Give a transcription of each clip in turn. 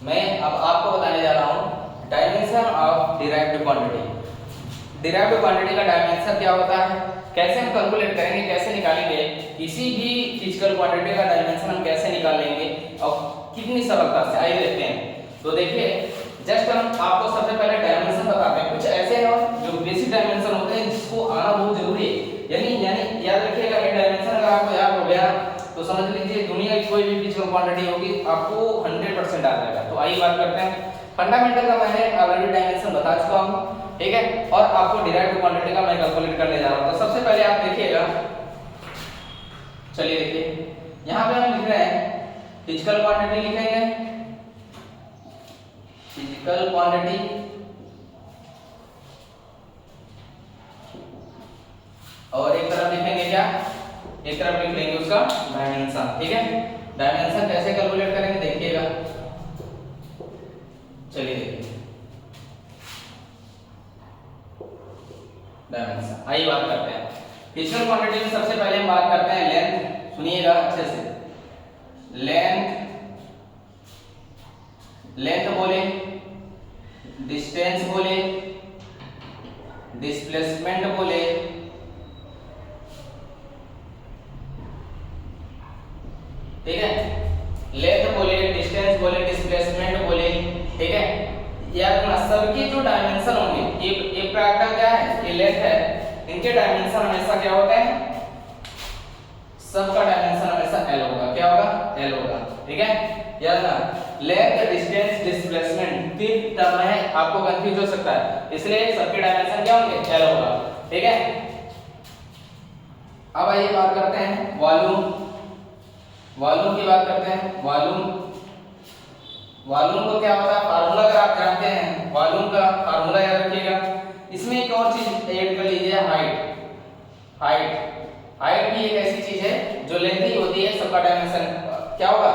मैं अब आपको बताने जा रहा हूँ dimension of derived quantity. Derived quantity का डायमेंशन क्या होता है, कैसे हम कैलकुलेट करेंगे, कैसे निकालेंगे, किसी भी फिजिकल क्वांटिटी का डायमेंशन हम कैसे निकालेंगे और कितनी सरलता से, आइए देखते हैं। तो देखिए, जस्ट हम आपको सबसे पहले डायमेंशन बताते हैं। कुछ ऐसे हैं जो बेसिक डायमेंशन होते हैं जिसको आना बहुत जरूरी है। यानी याद रखिएगा, ये डायमेंशन अगर आपको याद हो गया तो समझ लीजिए दुनिया की कोई भी फिजिकल क्वांटिटी होगी आपको 100% आ जाएगा। तो आइए बात करते हैं। फंडामेंटल का मैंने ऑलरेडी डायमेंशन बता चुका हूं, ठीक है, और आपको डिराइव्ड क्वांटिटी का मैं कैलकुलेट करने जा रहा हूं। तो सबसे पहले आप देखिएगा, चलिए देखिए, यहां पे हम लिख रहे हैं फिजिकल क्वांटिटी, लिखेंगे फिजिकल क्वांटिटी और एक तरफ लिखेंगे क्या, एक तरफ लिख लेंगे उसका डायमेंशन, ठीक है। डायमेंशन कैसे कैलकुलेट करेंगे देखिएगा, चलिए देखिए डायमेंशन। आइए बात करते हैं फिजिकल क्वांटिटी में। सबसे पहले हम बात करते हैं लेंथ, सुनिएगा अच्छे से। लेंथ बोले, डिस्टेंस बोले, डिस्प्लेसमेंट बोले, ठीक है, लेंथ बोले, डिस्टेंस बोले, डिस्प्लेसमेंट बोले, ठीक है। यार सबकी जो डायमेंशन होंगे, ये प्रकार का क्या है, ये लेंथ है, इनके डायमेंशन हमेशा क्या होते हैं, सबका डायमेंशन हमेशा L होगा। क्या होगा, L होगा, ठीक है। याद ना, लेंथ, डिस्टेंस, डिस्प्लेसमेंट तीन टर्म है, आपको कंफ्यूज हो सकता है, इसलिए सबके डायमेंशन क्या होंगे, L होगा, ठीक है। अब आइए बात करते हैं वॉल्यूम। वॉल्यूम की बात करते हैं। वॉल्यूम को क्या होता है, फार्मूला अगर आप जानते हैं, वॉल्यूम का फार्मूला याद रखिएगा। इसमें एक और चीज ऐड कर लीजिए, हाइट भी एक ऐसी चीज है जो लेंथ ही होती है, सबका डायमेंशन क्या होगा,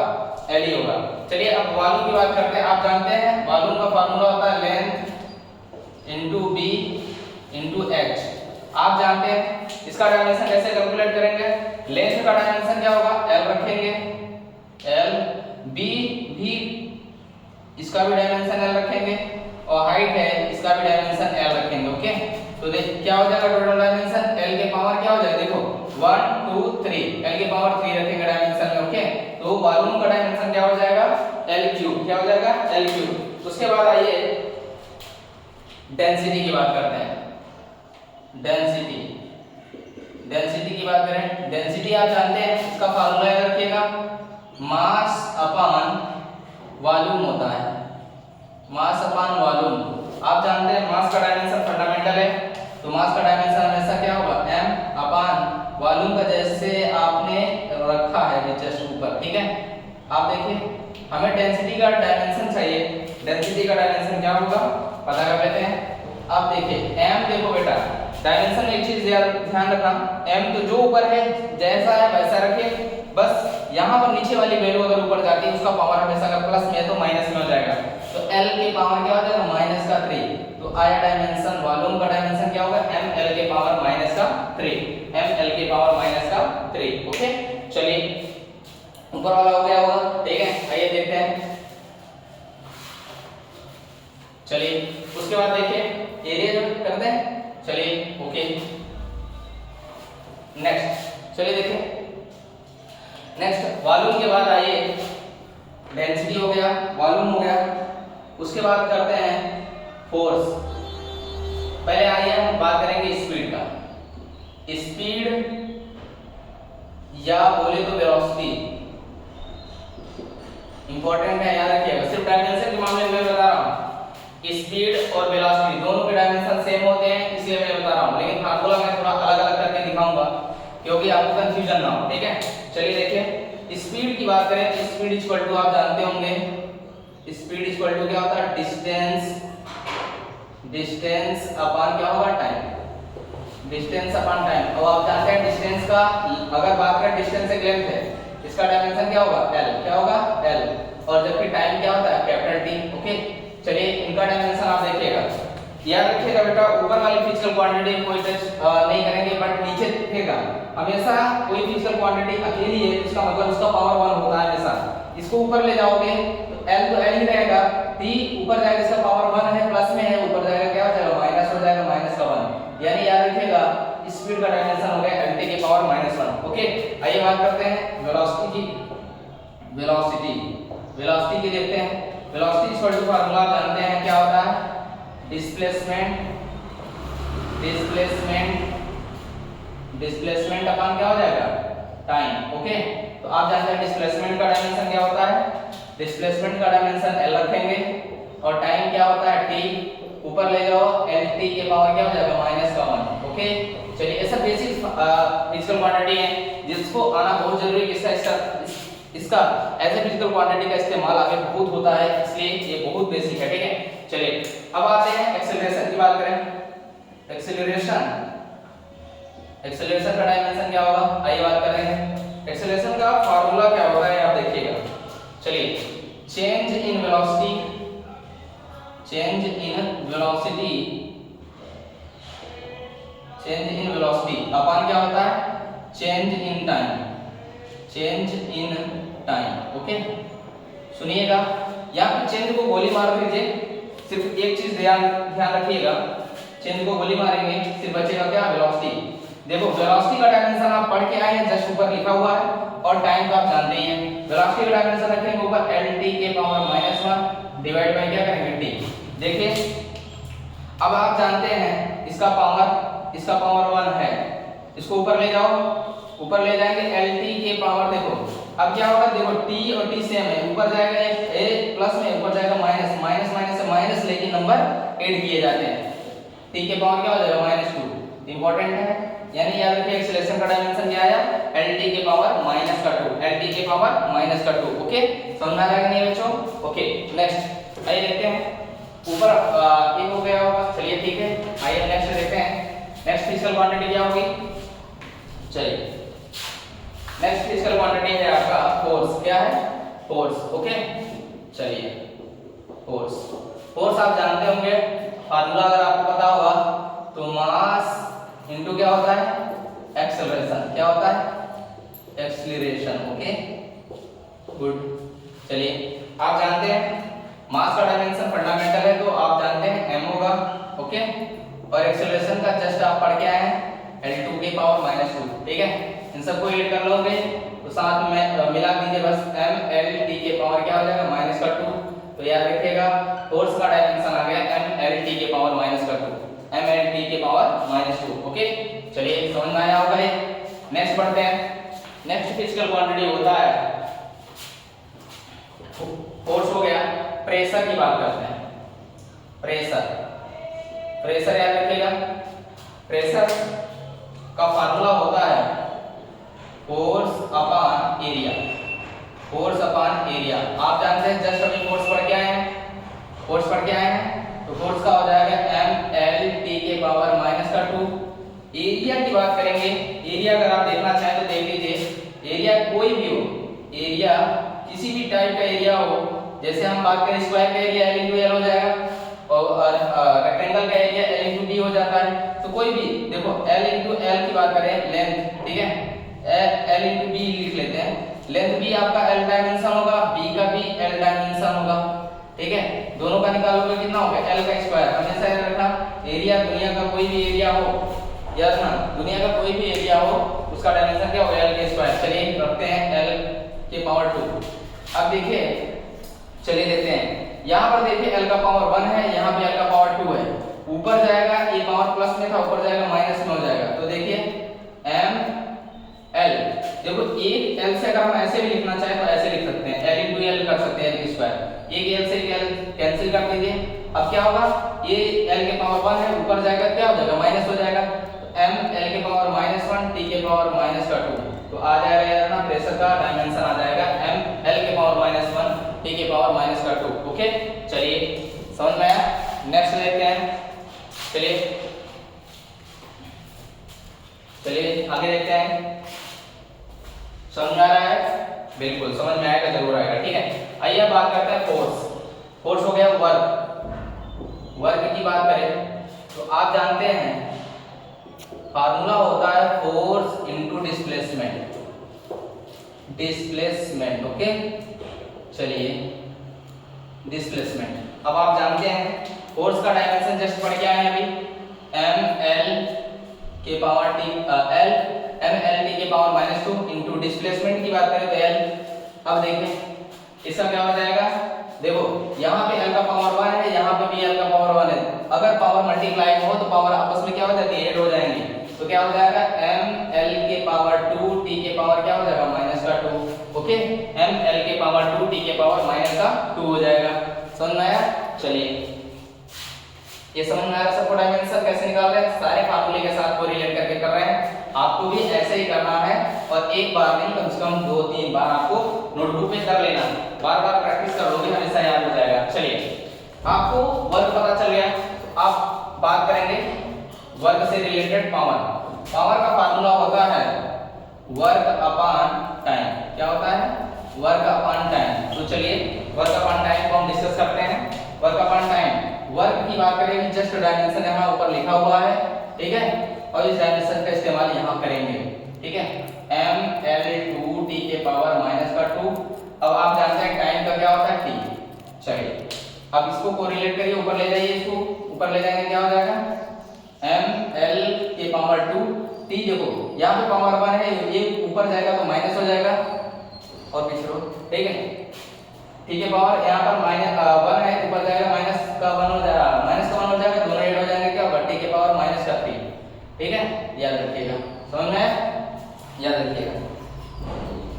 L ही होगा। चलिए अब वॉल्यूम की बात करते हैं। आप जानते हैं वॉल्यूम का फार्मूला होता है length into B into H, आप जानते हैं। इसका डायमेंशन कैसे कैलकुलेट करेंगे, लेंथ का डायमेंशन क्या होगा, L रखेंगे, L, बी भी इसका भी डायमेंशन L रखेंगे, और हाइट है इसका भी डायमेंशन L रखेंगे, ओके। तो देख क्या हो जाएगा, टोटल डायमेंशन L के पावर क्या हो जाएगा, देखो 1 2 3, L के पावर 3 रखेंगे डायमेंशन में, ओके। तो वॉल्यूम का डायमेंशन क्या हो जाएगा, L क्यूब, क्या हो जाएगा, L क्यूब। उसके बाद आइए डेंसिटी की बात करते हैं। डेंसिटी की बात करें, डेंसिटी आप जानते हैं, इसका फार्मूला याद रखिएगा, मास अपॉन वॉल्यूम होता है, मास अपॉन वॉल्यूम। आप जानते हैं मास का डायमेंशन फंडामेंटल है, तो मास का डायमेंशन हमेशा क्या होगा, m अपॉन वॉल्यूम का जैसे आपने रखा है जस्ट ऊपर, ठीक है। आप देखिए हमें डेंसिटी का डायमेंशन चाहिए, डेंसिटी का डायमेंशन क्या होगा पता कर लेते हैं। अब देखिए m, देखो बेटा डायमेंशन में एक चीज ध्यान रखना, m तो जो ऊपर है जैसा है वैसा रखिए, बस यहाँ पर नीचे वाली वैल्यू अगर ऊपर जाती है उसका पावर हमेशा अगर प्लस में है तो माइनस में हो जाएगा, तो L की पावर क्या हो जाएगा, माइनस का 3। तो आया डायमेंशन, वॉल्यूम का डायमेंशन क्या होगा, m L के पावर माइनस का 3, m L के पावर माइनस का 3, ओके। चलिए ऊपर वाला हो गया होगा, ठीक है। आइए देखते हैं, चलिए उसके बाद देखिए एरिया जो करते हैं, चलिए ओके। नेक्स्ट चलिए देखिए, नेक्स्ट वॉल्यूम के बाद आइए डेंसिटी हो गया, वॉल्यूम हो गया, उसके बाद करते हैं फोर्स। पहले आइए हम बात करेंगे स्पीड का। स्पीड या बोले तो वेलोसिटी इंपॉर्टेंट है, याद रखिएगा। सिर्फ डायमेंशन के मामले में बता रहा हूँ, स्पीड और वेलोसिटी दोनों के डायमेंशन सेम होते हैं, इसलिए मैं बता रहा हूँ, लेकिन फार्मूला मैं थोड़ा अलग अलग करके दिखाऊंगा क्योंकि आपको कंफ्यूजन ना हो, ठीक है। चलिए देखिए स्पीड की बात करें तो स्पीड इक्वल टू आप जानते होंगे, स्पीड इक्वल टू क्या होता है, डिस्टेंस अपॉन क्या होगा, टाइम, डिस्टेंस अपॉन टाइम। और आप जानते हैं डिस्टेंस का, अगर बात करें डिस्टेंस एक लेंथ है, इसका डायमेंशन क्या होगा, L, क्या होगा L, और जबकि टाइम क्या होता है, कैपिटल T, ओके। चलिए इनका डायमेंशन आप देखिएगा, याद रखिएगा बेटा, ऊपर वाली फिजिकल क्वांटिटी कोई टच नहीं करेंगे, बट नीचे दिखेगा हमेशा कोई फिजिकल क्वांटिटी अकेली है, इसका मतलब उसका पावर 1 होता है हमेशा। इसको ऊपर ले जाओगे तो L तो L ही रहेगा, ऊपर जाएगा इसका पावर 1 है, प्लस में है, ऊपर जाएगा क्या हो जाएगा माइनस हो जाएगा, माइनस का 1, यानी याद रखिएगा स्पीड का डायमेंशन हो गया lt के पावर -1। ओके, आइए बात करते हैं वेलोसिटी की। वेलोसिटी की देखते हैं। वेलोसिटी इक्वल टू फार्मूला आप जानते हैं क्या होता है, डिस्प्लेसमेंट अपन क्या हो जाएगा टाइम। ओके, तो आप जानते हैं डिस्प्लेसमेंट का डायमेंशन क्या होता है, डिस्प्लेसमेंट का डायमेंशन l रखेंगे और टाइम क्या होता है t, ऊपर ले जाओ lt के पावर क्या हो जाएगा -1। ओके, चलिए ऐसा बेसिक फिजिकल क्वांटिटी है जिसको आना बहुत जरूरी है। इसका एज ए फिजिकल क्वांटिटी का इस्तेमाल आगे बहुत होता है, इसलिए ये बहुत बेसिक है। ठीक है, चलिए अब आते हैं एक्सेलरेशन की बात करें। एक्सेलरेशन का डायमेंशन क्या होगा, आइए बात करेंगे। एक्सेलरेशन का फार्मूला क्या होता है आप देखिएगा। चलिए, चेंज इन वेलोसिटी अपन क्या होता है चेंज इन टाइम। ओके, सुनिएगा, यहाँ पे चेंज को गोली मार दीजिए, सिर्फ एक चीज ध्यान रखिएगा, चेंज को गोली मारेंगे सिर्फ बचेगा क्या वेलोसिटी। देखो वेलोसिटी का डायमेंशन आप पढ़ के आए हैं, जस्ट ऊपर लिखा हुआ है, और टाइम तो आप जानते ही हैं। वेलोसिटी का डायमेंशन रखेंगे ऊपर lt के पावर -1 डिवाइड बाय क्या करेंगे t। देखिए अब आप जानते हैं इसका पावर 1 है, इसको ऊपर ले जाओ, ऊपर ले जाएंगे lt के पावर, देखो अब क्या होगा, देखो t और t सेम है, ऊपर जाएगा a प्लस में, ऊपर जाएगा माइनस, माइनस से माइनस लेके नंबर ऐड किए जाते हैं, t के पावर क्या हो जाएगा -2। इंपॉर्टेंट है, यानी याद रखिए एक्सेलरेशन का डायमेंशन क्या आया lt के पावर -2, lt के पावर -2। ओके, समझ में आ रहा है नहीं बच्चों। ओके, नेक्स्ट आइए देखते हैं, ऊपर ये हो गया होगा, चलिए ठीक है, आइए नेक्स्ट देखते हैं। नेक्स्ट फिजिकल क्वांटिटी क्या होगी, चलिए नेक्स्ट फिजिकल क्वांटिटी है आपका फोर्स। क्या है, फोर्स। ओके, चलिए फोर्स आप जानते होंगे, फार्मूला अगर आपको पता होगा तो मास इनटू क्या होता है एक्सेलरेशन, क्या होता है एक्सीलरेशन। Okay, good. चलिए आप जानते हैं मास का डायमेंशन फंडामेंटल है, तो आप जानते हैं m होगा। ओके, और एक्सेलरेशन का जस्ट आप पढ़ के आए हैं l2 के पावर -2। ठीक है, इन सबको ऐड कर लोगे तो साथ में मिला दीजिए बस m lt के पावर क्या हो जाएगा -2। तो याद रखिएगा फोर्स का डायमेंशन आ गया m lt के पावर -2, m lt के पावर -2। ओके, चलिए समझ में आया होगा ये। नेक्स्ट बढ़ते हैं, नेक्स्ट फिजिकल क्वांटिटी होता है फोर्स हो गया। प्रेशर की बात करते हैं, प्रेशर याद रखिएगा, प्रेशर का फार्मूला होता है फोर्स अपॉन एरिया। आप जानते हैं जस्ट अभी फोर्स पढ़ के आए हैं, तो फोर्स का हो जाएगा m l t के पावर -2। एरिया की बात करेंगे, एरिया अगर आप देखना चाहें तो देख लीजिए, एरिया कोई भी हो, एरिया किसी भी टाइप का एरिया हो, जैसे हम बात करें स्क्वायर का एरिया l * l हो जाएगा, और रेक्टेंगल का एरिया l * d हो जाता है। तो कोई भी देखो l * l की बात करें लेंथ, ठीक है, l * b लिख लेते हैं, लेंथ भी आपका l डायमेंशन होगा, b का भी l डायमेंशन होगा। ठीक है, दोनों का निकालोगे कितना होगा l का स्क्वायर। हमेशा याद रखना एरिया दुनिया का कोई भी एरिया हो, याद रखना दुनिया का कोई भी एरिया हो उसका डायमेंशन क्या होगा l के स्क्वायर। चलिए रखते हैं l के पावर 2। अब देखिए, चलिए देखते हैं, यहाँ पर देखिए l का पावर 1 है, यहाँ पे l का पावर 2 है, ऊपर जाएगा ये पावर प्लस में था, ऊपर जाएगा माइनस में हो जाएगा। तो देखिए m l, देखो एक l से अगर हम ऐसे भी लिखना चाहे तो ऐसे लिख सकते हैं, l * l कर सकते हैं l स्क्वायर, एक l से एक l कैंसिल कर दीजिए। अब क्या होगा, ये l के पावर 1 है, ऊपर जाएगा क्या हो जाएगा माइनस हो जाएगा, तो m l के पावर -1 t के पावर -2। तो आ जाएगा यार ना प्रेशर का डायमेंशन आ जाएगा m l के पावर -1 t के पावर -2। ओके, चलिए समझ में आया। नेक्स्ट देखते हैं, चलिए आगे देखते हैं। समझ में आ रहा है, बिल्कुल समझ में आएगा, जरूर आएगा। ठीक है, आइए अब बात करते हैं फोर्स हो गया वर्क की बात करें तो आप जानते हैं फार्मूला होता है फोर्स इनटू डिस्प्लेसमेंट। ओके, चलिए डिस्प्लेसमेंट। अब आप जानते हैं फोर्स का डायमेंशन जस्ट पढ़ के आए हैं अभी, एम एल के power T L M L T के पावर -2 इंटू डिस्प्लेसमेंट की बात करें तो एल। अब देखें इसका क्या हो जाएगा, देखो यहाँ पे एल का पावर 1 है, यहाँ पे भी एल का पावर 1 है, अगर पावर मल्टीप्लाई हो तो पावर आपस में क्या हो जाती है, ऐड हो जाएंगी। तो क्या हो जाएगा, एम एल के पावर 2 टी के पावर क्या हो जाएगा -2। ओके, एम एल के पावर 2 टी के पावर -2 हो जाएगा। समझ में आया? चलिए ये समझ में आ रहा सबको डायमेंशन कैसे निकाल रहे हैं, सारे फार्मूले के साथ कोरिलेट करके कर रहे हैं। आपको भी ऐसे ही करना है और एक बार नहीं कम से कम 2-3 बार आपको नोटबुक पे कर लेना, बार बार प्रैक्टिस कर लोगे हमेशा याद हो जाएगा। चलिए आपको वर्क पता चल गया, आप बात करेंगे वर्क से रिलेटेड पावर। पावर का फार्मूला होता है वर्क अपॉन टाइम। क्या होता है, वर्क अपॉन टाइम। तो चलिए वर्क अपॉन टाइम को हम डिस्कस करते हैं। वर्क अपॉन टाइम, वर्क की बात करेंगे, जस्ट डायमेंशन यहाँ ऊपर लिखा हुआ है, ठीक है, और इस डायमेंशन का इस्तेमाल यहाँ करेंगे, ठीक है, एम एल 2 टी के पावर -2। अब आप जानते हैं टाइम का क्या होता है, टी। चलिए अब इसको कोरिलेट करिए, ऊपर ले जाइए, इसको ऊपर ले जाएंगे क्या हो जाएगा, एम एल के पावर 2 टी। देखो यहाँ पे पावर 1 है, ये ऊपर जाएगा तो माइनस हो जाएगा और पिछड़ो, ठीक है, ठीक है, पावर यहाँ पर -1 है, ऊपर जाएगा माइनस का 1 हो जाएगा, माइनस का 1 हो जाएगा, दोनों ऐड हो जाएंगे, क्या होगा, टी के पावर -3। ठीक है, याद रखिएगा, समझ में आया? याद रखिएगा,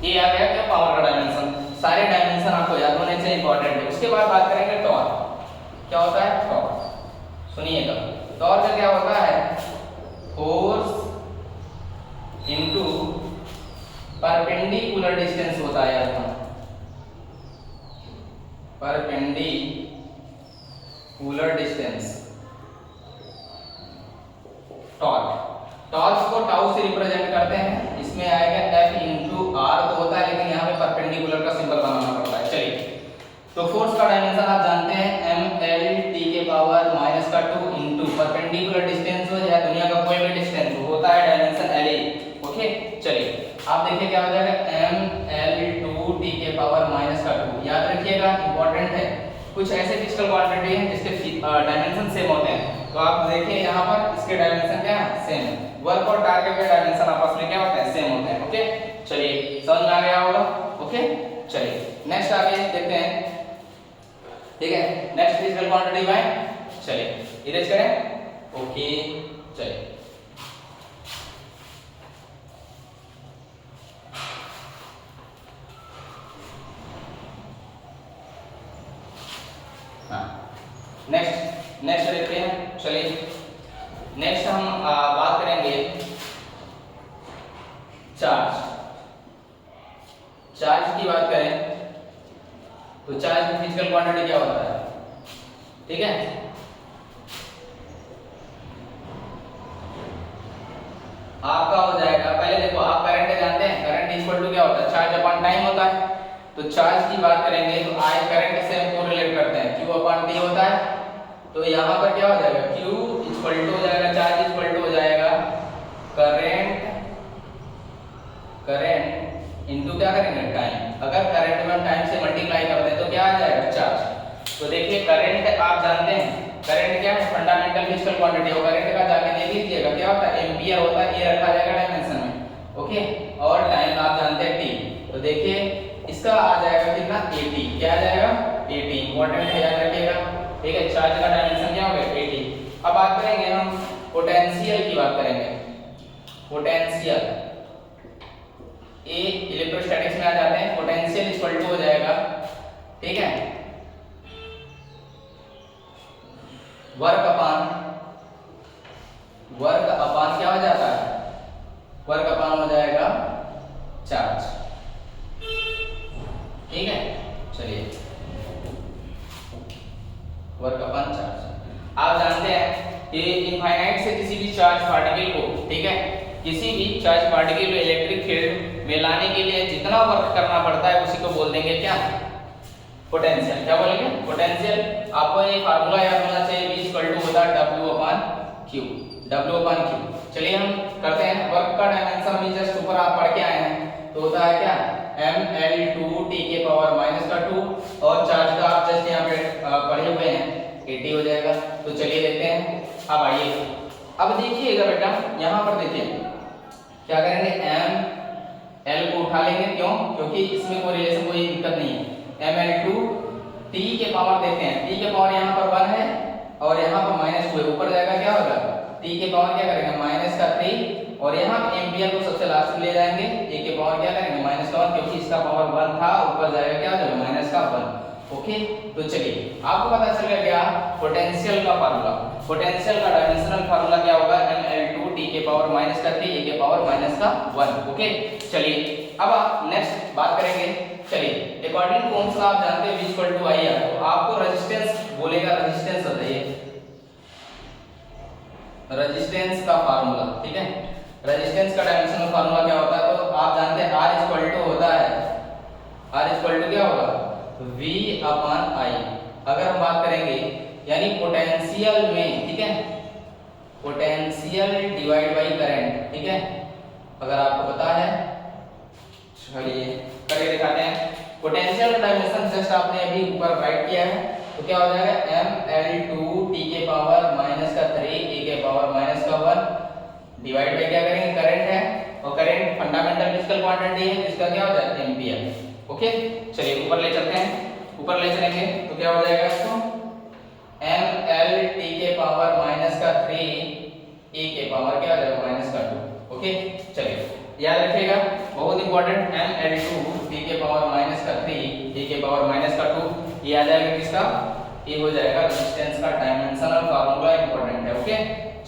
ये आ गया क्या पावर का डायमेंशन। सारे डायमेंशन आपको याद होने से इंपॉर्टेंट है। उसके बाद बात करेंगे टॉर्क। क्या होता है टॉर्क, सुनिएगा, टॉर्क का क्या होता है, फोर्स इनटू परपेंडिकुलर डिस्टेंस होता है यार, परपेंडिकुलर डिस्टेंस, टॉर्क। टॉर्क को टाउ से रिप्रेजेंट करते हैं, इसमें आएगा F इंटू आर तो होता है, लेकिन यहाँ पे परपेंडिकुलर का सिंबल बनाना पड़ता है। चलिए तो फोर्स का डायमेंशन आप जानते हैं, एम एल टी के पावर -2 इंटू परपेंडिकुलर डिस्टेंस हो या दुनिया का कोई भी डिस्टेंस होता है डायमेंशन एल। ओके, चलिए आप देखिए क्या हो जाएगा, एम एल 2 टी के पावर -2। याद रखिएगा, इंपॉर्टेंट है। कुछ ऐसे फिजिकल क्वांटिटी हैं जिसके डायमेंशन सेम होते हैं, तो आप देखिए यहाँ पर इसके डायमेंशन क्या है, सेम है। वर्क और टारगेट के डायमेंशन आपस में क्या होते हैं, सेम होते हैं। ओके, चलिए समझ में आ गया होगा। ओके, चलिए नेक्स्ट आगे देखते हैं, ठीक है, नेक्स्ट फिजिकल क्वांटिटी बाय, चलिए इरेज करें। ओके, चलिए नेक्स्ट देखते हैं। चलिए नेक्स्ट हम बात करेंगे चार्ज। चार्ज की बात करें तो चार्ज की फिजिकल क्वांटिटी क्या होता है, ठीक है, आपका हो जाएगा, पहले देखो आप करंट जानते हैं, करंट इक्वल टू क्या होता है, चार्ज अपॉन टाइम होता है। तो चार्ज की बात करेंगे तो आई करंट से हम कोरिलेट करते हैं, Q अपॉन T होता है। तो यहाँ पर क्या हो जाएगा, Q इक्वल टू हो जाएगा, चार्ज इक्वल टू हो जाएगा करंट इनटू क्या करेंगे, टाइम। अगर करंट में हम टाइम से मल्टीप्लाई करते हैं तो क्या आ जाएगा, चार्ज। तो देखिए करंट आप जानते हैं, करंट क्या है, फंडामेंटल फिजिकल क्वांटिटी है। करंट का जाके देख लीजिएगा क्या होता है, एम्पियर होता है, ये रखा जाएगा डायमेंशन में। ओके, और टाइम आप जानते हैं T। तो देखिए इसका आ जाएगा कितना, 80। क्या आ जाएगा, 80। इंपॉर्टेंट है, याद रखिएगा, ठीक है। चार्ज का डायमेंशन क्या होगा, 80। अब बात करेंगे हम पोटेंशियल की बात करेंगे। पोटेंशियल ये इलेक्ट्रोस्टैटिक्स में आ जाते हैं। पोटेंशियल इक्वल टू हो जाएगा, ठीक है, वर्क अपान क्या हो जाता है, वर्क अपान हो जाएगा चार्ज, ठीक है। चलिए वर्क अपान चार्ज। आप जानते हैं कि इनफाइनाइट से किसी भी चार्ज पार्टिकल को, ठीक है, किसी भी चार्ज पार्टिकल को इलेक्ट्रिक फील्ड में लाने के लिए जितना वर्क करना पड़ता है उसी को बोल देंगे क्या, पोटेंशियल। क्या बोलेंगे, पोटेंशियल। आपको ये फार्मूला याद होना चाहिए, V इक्वल टू होता है W upon Q, W upon Q। चलिए हम करते हैं वर्क का डायमेंशन, हम जस्ट ऊपर आप पढ़ के आए हैं, तो होता है क्या, ml 2 t के पावर -2, और चार्ज का आप जस्ट यहाँ पे 80 हो जाएगा। तो चलिए देखते हैं। अब आइए, अब देखिएगा बेटा, यहाँ पर देखिए क्या करेंगे, एम एल को उठा लेंगे। क्यों? क्योंकि इसमें कोई रिलेशन, कोई दिक्कत नहीं है। एम एल टू टी के पावर देते हैं, टी के पावर यहाँ पर 1 है और यहाँ पर -2 है, ऊपर जाएगा क्या होगा, टी के पावर क्या करेंगे -3 और यहाँ पे एम्पियर को सबसे लास्ट में ले जाएंगे, ए के पावर क्या करेंगे -1, क्योंकि इसका पावर 1 था, ऊपर जाएगा क्या हो जाएगा -1। ओके, तो चलिए आपको पता चल गया क्या, पोटेंशियल का फार्मूला, पोटेंशियल का डायमेंशनल फार्मूला क्या होगा, ml2 t के पावर -3 a के पावर -1। ओके, चलिए अब आप नेक्स्ट बात करेंगे। चलिए अकॉर्डिंग टू ओम्स लॉ आप जानते हैं v इक्वल टू आई है, तो आपको रेजिस्टेंस बोलेगा, रेजिस्टेंस बताइए, रेजिस्टेंस का फार्मूला, ठीक है, रेजिस्टेंस का डायमेंशनल फार्मूला क्या होता है, तो आप जानते हैं R इक्वल टू होता है, R इक्वल टू क्या होगा V अपॉन I। अगर हम बात करेंगे यानी पोटेंशियल में, ठीक है, पोटेंशियल डिवाइड बाई करंट, ठीक है, अगर आपको पता है, चलिए करके दिखाते हैं। पोटेंशियल डायमेंशन जस्ट आपने अभी ऊपर राइट किया है, तो क्या हो जाएगा ml2 t के पावर -3 a के पावर -1 डिवाइड बाई क्या करेंगे, करंट है, और करंट फंडामेंटल फिजिकल क्वांटिटी है, जिसका क्या हो जाएगा एम्पियर। ओके, चलिए ऊपर ले चलते हैं, ऊपर ले चलेंगे तो क्या हो जाएगा, इसको ml t के पावर -3 a के पावर क्या हो जाएगा -2। ओके, चलिए याद रखिएगा, बहुत इंपॉर्टेंट, ml2 t के पावर -3 a के पावर -2, ये आ जाएगा किसका, ये हो जाएगा रेजिस्टेंस का डायमेंशनल फार्मूला, इंपॉर्टेंट है। ओके,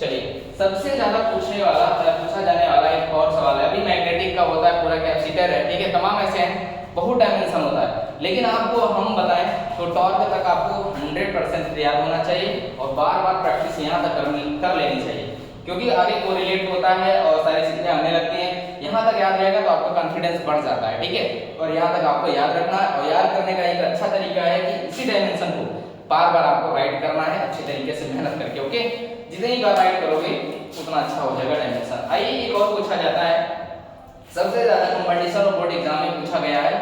चलिए सबसे ज्यादा पूछा जाने वाला एक और सवाल है, अभी मैग्नेटिक का होता है, पूरा कैपेसिटर है, ठीक है, तमाम ऐसे हैं, बहुत डायमेंशन होता है, लेकिन आपको हम बताएं तो टॉर्क तक आपको 100% याद होना चाहिए और बार-बार प्रैक्टिस यहाँ तक कर लेनी चाहिए, क्योंकि आगे कोरिलेट होता है और सारी चीजें आने लगती हैं। यहाँ तक याद रहेगा तो आपका कॉन्फिडेंस बढ़ जाता है, ठीक है, और यहाँ तक आपको याद रखना है, और याद करने का एक अच्छा तरीका है कि इसी डायमेंशन को बार-बार आपको राइट करना है अच्छे तरीके से मेहनत करके। ओके, जितनी बार राइट करोगे उतना अच्छा हो जाएगा डायमेंशन। आइए एक और पूछा जाता है, सबसे ज्यादा कंपटीशन और बोर्ड एग्जाम में पूछा गया है,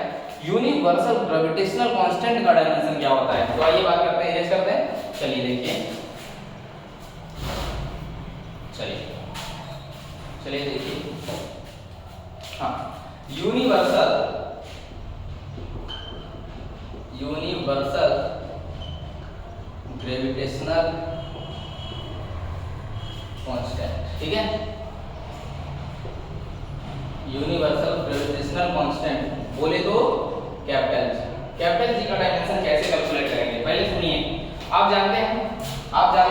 यूनिवर्सल ग्रेविटेशनल कांस्टेंट का डायमेंशन क्या होता है। तो आइए बात करते हैं, इरेज करते हैं, चलिए देखिए, चलिए देखिए, हाँ, यूनिवर्सल ग्रेविटेशनल कांस्टेंट, ठीक है, यूनिवर्सल ग्रेविटेशनल कांस्टेंट बोले तो कैपिटल जी का डायमेंशन कैसे कैलकुलेट करेंगे, पहले सुनिए। आप जानते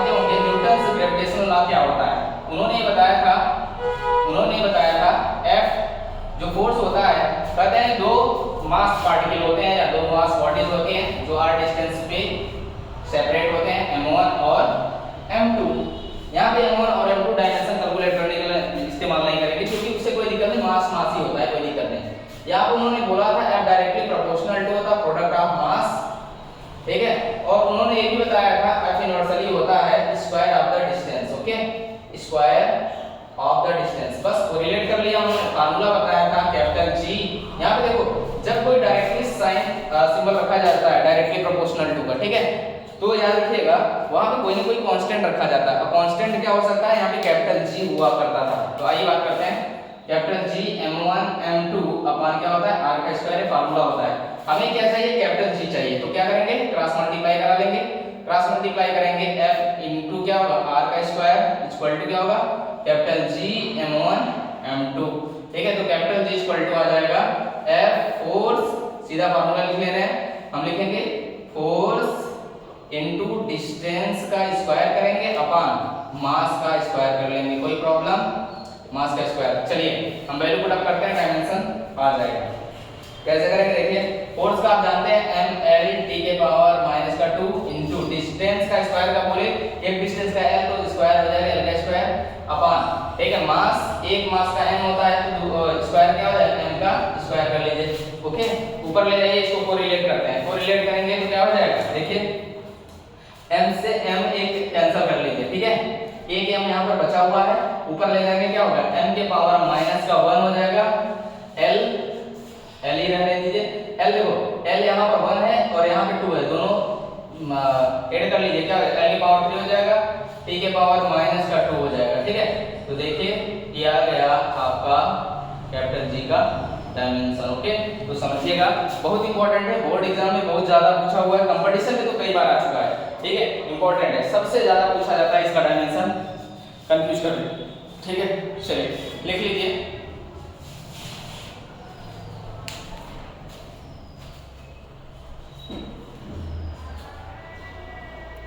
होंगे न्यूटन्स ग्रेविटेशनल लॉ क्या होता है, उन्होंने बताया था F जो फोर्स होता है, कहते हैं दो मास पार्टिकल होते हैं या दो मास बॉडीज होती हैं जो r डिस्टेंस पे सेपरेट होते हैं, m1 और m2। यहाँ पे m1 और m2 डायमेंशन कैलकुलेट करने के लिए इस्तेमाल नहीं करेंगे, क्योंकि उससे कोई दिक्कत नहीं, मास ही होता है, कोई दिक्कत नहीं। यहाँ पे उन्होंने बोला था F डायरेक्टली प्रोपोर्शनल टू होता प्रोडक्ट ऑफ मास, ठीक है, और उन्होंने ये भी बताया था F यूनिवर्सली होता है square of the distance. Okay, square of the distance, बस कोरिलेट कर लिया उन्होंने, फार्मूला बताया था कैपिटल G। यहाँ पे देखो, जब कोई डायरेक्टली साइन सिंबल रखा जाता है डायरेक्टली प्रोपोर्शनल टू का, ठीक है, तो याद रखिएगा वहां पे कोई ना कोई कांस्टेंट रखा जाता है, और कांस्टेंट क्या हो सकता है, यहाँ पे कैपिटल G हुआ करता था। तो आइए बात करते हैं, capital G m1 m2 upon क्या होता है r का स्क्वायर, फार्मूला होता है। हमें क्या चाहिए, कैपिटल G चाहिए, तो क्या करेंगे, क्रॉस मल्टीप्लाई करा लेंगे, क्रॉस मल्टीप्लाई करेंगे, f इनटू क्या होगा r का स्क्वायर इक्वल टू क्या होगा, कैपिटल G m1 m2, ठीक है, तो कैपिटल G इक्वल टू आ जाएगा F फोर्स, सीधा फार्मूला लिख ले रहे हैं, हम लिखेंगे फोर्स इनटू डिस्टेंस का स्क्वायर करेंगे अपॉन मास का स्क्वायर कर लेंगे, कोई प्रॉब्लम, मास का स्क्वायर। चलिए हम वैल्यू पुट अप करते हैं, डायमेंशन आ जाएगा, कैसे करेंगे देखिए, फोर्स का आप जानते हैं ml t के पावर -2 इनटू डिस्टेंस का स्क्वायर का बोले, एक डिस्टेंस का l तो स्क्वायर हो जाएगा l का स्क्वायर अपॉन, ठीक है, मास, एक मास का m होता है तो स्क्वायर क्या हो जाएगा, m का स्क्वायर कर लीजिए। ओके, ऊपर ले जाइए, इसको कोरिलेट करते हैं, कोरिलेट करेंगे तो क्या हो जाएगा, देखिए m से m एक कैंसिल कर लीजिए, ठीक है, एक m यहाँ पर बचा हुआ है, ऊपर ले जाएंगे क्या होगा, m के पावर -1 हो जाएगा, l ही रहने दीजिए, l देखो l यहाँ पर 1 है और यहाँ पे 2 है, दोनों ऐड कर लीजिए, क्या l की पावर 3 हो जाएगा, t के पावर माइनस का 2 हो जाएगा। ठीक है, तो देखिए ये आ गया आपका कैपिटल G का डायमेंशन। ओके, तो समझिएगा बहुत इंपॉर्टेंट है, बोर्ड एग्जाम में बहुत ज्यादा पूछा हुआ है, कंपटीशन में तो कई बार आ चुका है। ठीक है, इंपॉर्टेंट है, सबसे ज्यादा पूछा जाता है इसका डायमेंशन, कंफ्यूज कर रहे। ठीक है, चलिए लिख लीजिए।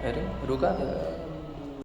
अरे रुका था।